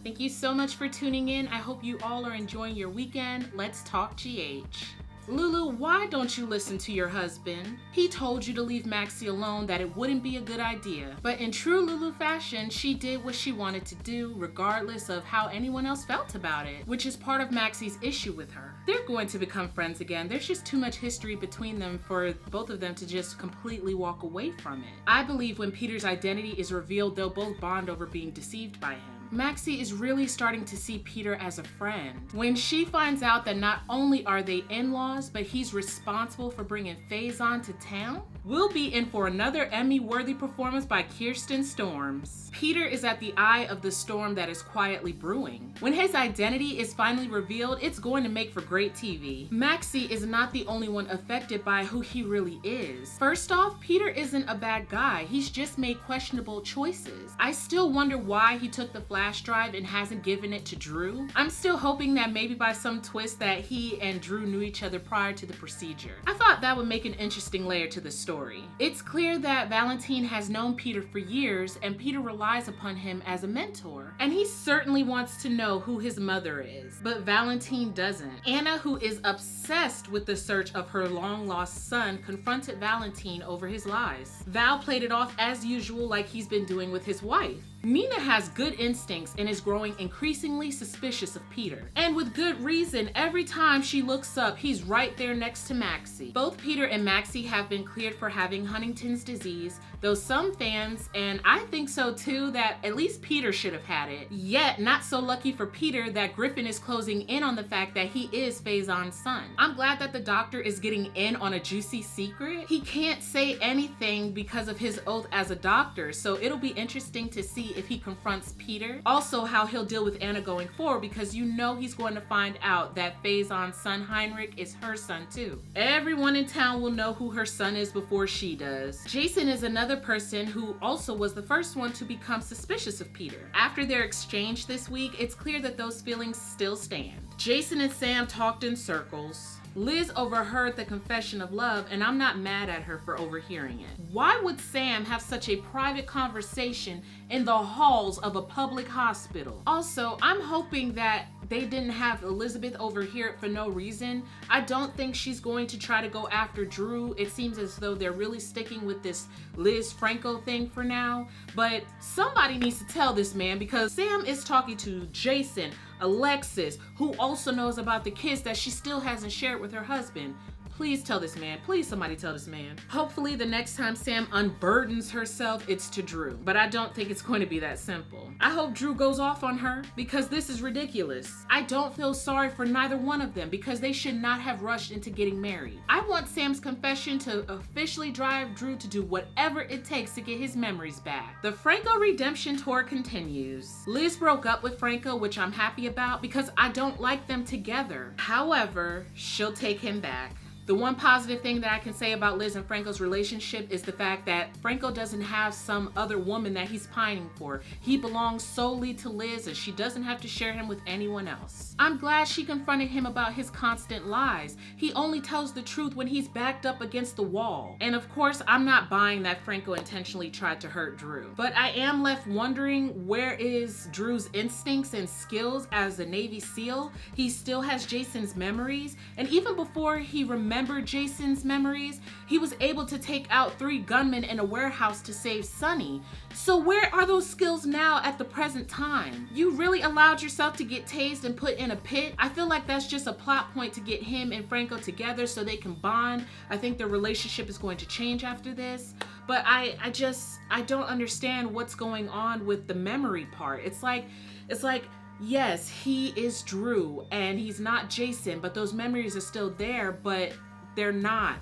Thank you so much for tuning in. I hope you all are enjoying your weekend. Let's talk GH. Lulu, why don't you listen to your husband? He told you to leave Maxie alone, that it wouldn't be a good idea. But in true Lulu fashion, she did what she wanted to do, regardless of how anyone else felt about it, which is part of Maxie's issue with her. They're going to become friends again. There's just too much history between them for both of them to just completely walk away from it. I believe when Peter's identity is revealed, they'll both bond over being deceived by him. Maxie is really starting to see Peter as a friend. When she finds out that not only are they in-laws, but he's responsible for bringing Faison to town, we'll be in for another Emmy-worthy performance by Kirsten Storms. Peter is at the eye of the storm that is quietly brewing. When his identity is finally revealed, it's going to make for great TV. Maxie is not the only one affected by who he really is. First off, Peter isn't a bad guy. He's just made questionable choices. I still wonder why he took the flash drive and hasn't given it to Drew. I'm still hoping that maybe by some twist that he and Drew knew each other prior to the procedure. I thought that would make an interesting layer to the story. It's clear that Valentine has known Peter for years and Peter relies upon him as a mentor. And he certainly wants to know who his mother is, but Valentine doesn't. Anna, who is obsessed with the search of her long-lost son, confronted Valentine over his lies. Val played it off as usual like he's been doing with his wife. Nina has good instincts and is growing increasingly suspicious of Peter. And with good reason, every time she looks up, he's right there next to Maxie. Both Peter and Maxie have been cleared for having Huntington's disease, though some fans, and I think so too, that at least Peter should have had it. Yet, not so lucky for Peter that Griffin is closing in on the fact that he is Faison's son. I'm glad that the doctor is getting in on a juicy secret. He can't say anything because of his oath as a doctor, so it'll be interesting to see if he confronts Peter. Also, how he'll deal with Anna going forward, because you know he's going to find out that Faison's son Heinrich is her son too. Everyone in town will know who her son is before she does. Jason is another person who also was the first one to become suspicious of Peter. After their exchange this week, it's clear that those feelings still stand. Jason and Sam talked in circles. Liz overheard the confession of love, and I'm not mad at her for overhearing it. Why would Sam have such a private conversation in the halls of a public hospital? Also, I'm hoping that they didn't have Elizabeth overhear it for no reason. I don't think she's going to try to go after Drew. It seems as though they're really sticking with this Liz Franco thing for now. But somebody needs to tell this man, because Sam is talking to Jason, Alexis, who also knows about the kids that she still hasn't shared with her husband. Please tell this man. Please somebody tell this man. Hopefully the next time Sam unburdens herself, it's to Drew. But I don't think it's going to be that simple. I hope Drew goes off on her, because this is ridiculous. I don't feel sorry for neither one of them, because they should not have rushed into getting married. I want Sam's confession to officially drive Drew to do whatever it takes to get his memories back. The Franco redemption tour continues. Liz broke up with Franco, which I'm happy about, because I don't like them together. However, she'll take him back. The one positive thing that I can say about Liz and Franco's relationship is the fact that Franco doesn't have some other woman that he's pining for. He belongs solely to Liz, and she doesn't have to share him with anyone else. I'm glad she confronted him about his constant lies. He only tells the truth when he's backed up against the wall. And of course, I'm not buying that Franco intentionally tried to hurt Drew. But I am left wondering, where is Drew's instincts and skills as a Navy SEAL? He still has Jason's memories, and even before he remembered Jason's memories, he was able to take out 3 gunmen in a warehouse to save Sonny. So where are those skills now at the present time? You really allowed yourself to get tased and put in a pit? I feel like that's just a plot point to get him and Franco together so they can bond. I think their relationship is going to change after this. But I don't understand what's going on with the memory part. It's like, yes, he is Drew and he's not Jason, but those memories are still there, but they're not.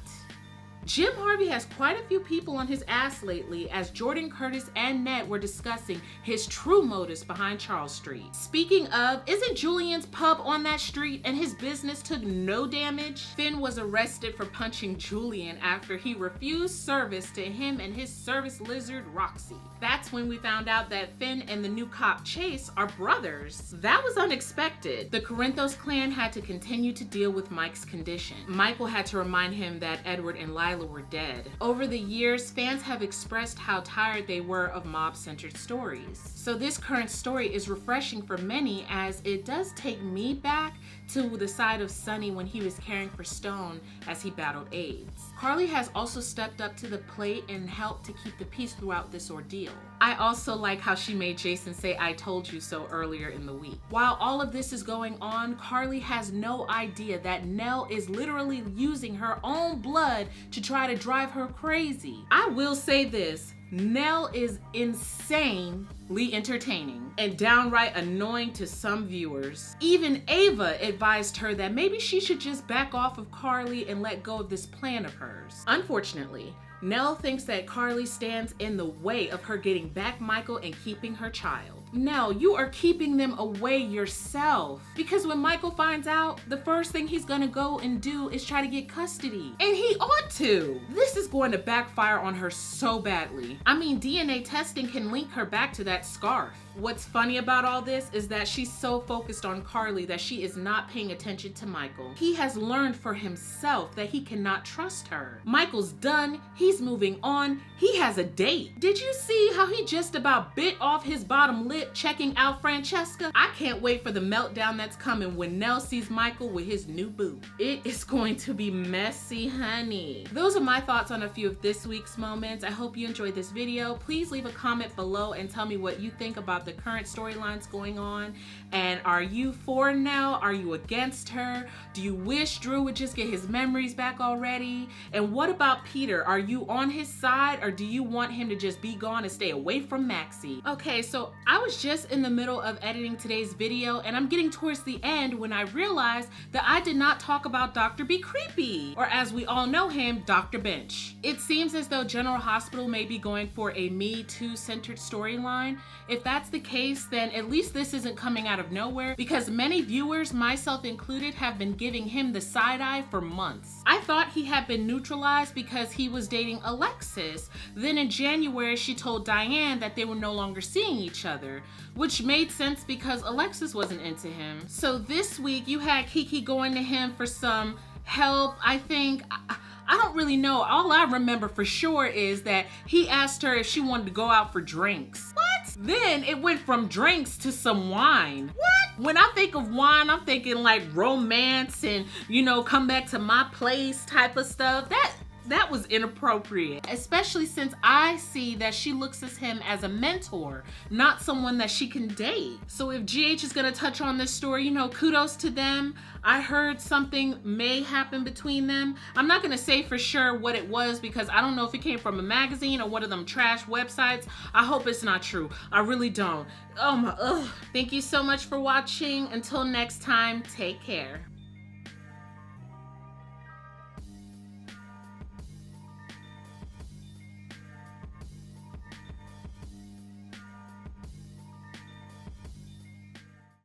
Jim Harvey has quite a few people on his ass lately, as Jordan Curtis and Ned were discussing his true motives behind Charles Street. Speaking of, isn't Julian's pub on that street and his business took no damage? Finn was arrested for punching Julian after he refused service to him and his service lizard Roxy. That's when we found out that Finn and the new cop Chase are brothers. That was unexpected. The Corinthos clan had to continue to deal with Mike's condition. Michael had to remind him that Edward and Lila Lila were dead. Over the years, fans have expressed how tired they were of mob-centered stories. So this current story is refreshing for many, as it does take me back to the side of Sonny when he was caring for Stone as he battled AIDS. Carly has also stepped up to the plate and helped to keep the peace throughout this ordeal. I also like how she made Jason say "I told you so" earlier in the week. While all of this is going on, Carly has no idea that Nelle is literally using her own blood to try to drive her crazy. I will say this, Nelle is insanely entertaining and downright annoying to some viewers. Even Ava advised her that maybe she should just back off of Carly and let go of this plan of hers. Unfortunately, Nelle thinks that Carly stands in the way of her getting back Michael and keeping her child. Nelle, you are keeping them away yourself. Because when Michael finds out, the first thing he's gonna go and do is try to get custody. And he ought to. This is going to backfire on her so badly. I mean, DNA testing can link her back to that scarf. What's funny about all this is that she's so focused on Carly that she is not paying attention to Michael. He has learned for himself that he cannot trust her. Michael's done, he's moving on, he has a date. Did you see how he just about bit off his bottom lip checking out Francesca? I can't wait for the meltdown that's coming when Nelle sees Michael with his new boo. It is going to be messy, honey. Those are my thoughts on a few of this week's moments. I hope you enjoyed this video. Please leave a comment below and tell me what you think about the current storylines going on. And are you for Nelle? Are you against her? Do you wish Drew would just get his memories back already? And what about Peter? Are you on his side, or do you want him to just be gone and stay away from Maxie? Okay, so I was just in the middle of editing today's video, and I'm getting towards the end when I realized that I did not talk about Dr. Be Creepy, or as we all know him, Dr. Bench. It seems as though General Hospital may be going for a Me Too centered storyline. If that's the case, then at least this isn't coming out of nowhere, because many viewers, myself included, have been giving him the side eye for months. I thought he had been neutralized because he was dating Alexis. Then in January, she told Diane that they were no longer seeing each other, which made sense because Alexis wasn't into him. So this week you had Kiki going to him for some help, I think. I don't really know. All I remember for sure is that he asked her if she wanted to go out for drinks. What? Then it went from drinks to some wine. What? When I think of wine, I'm thinking like romance and, you know, come back to my place type of stuff. That was inappropriate, especially since I see that she looks at him as a mentor, not someone that she can date. So if GH is gonna touch on this story, you know, kudos to them. I heard something may happen between them. I'm not gonna say for sure what it was because I don't know if it came from a magazine or one of them trash websites. I hope it's not true. I really don't. Oh my, ugh. Thank you so much for watching. Until next time, take care.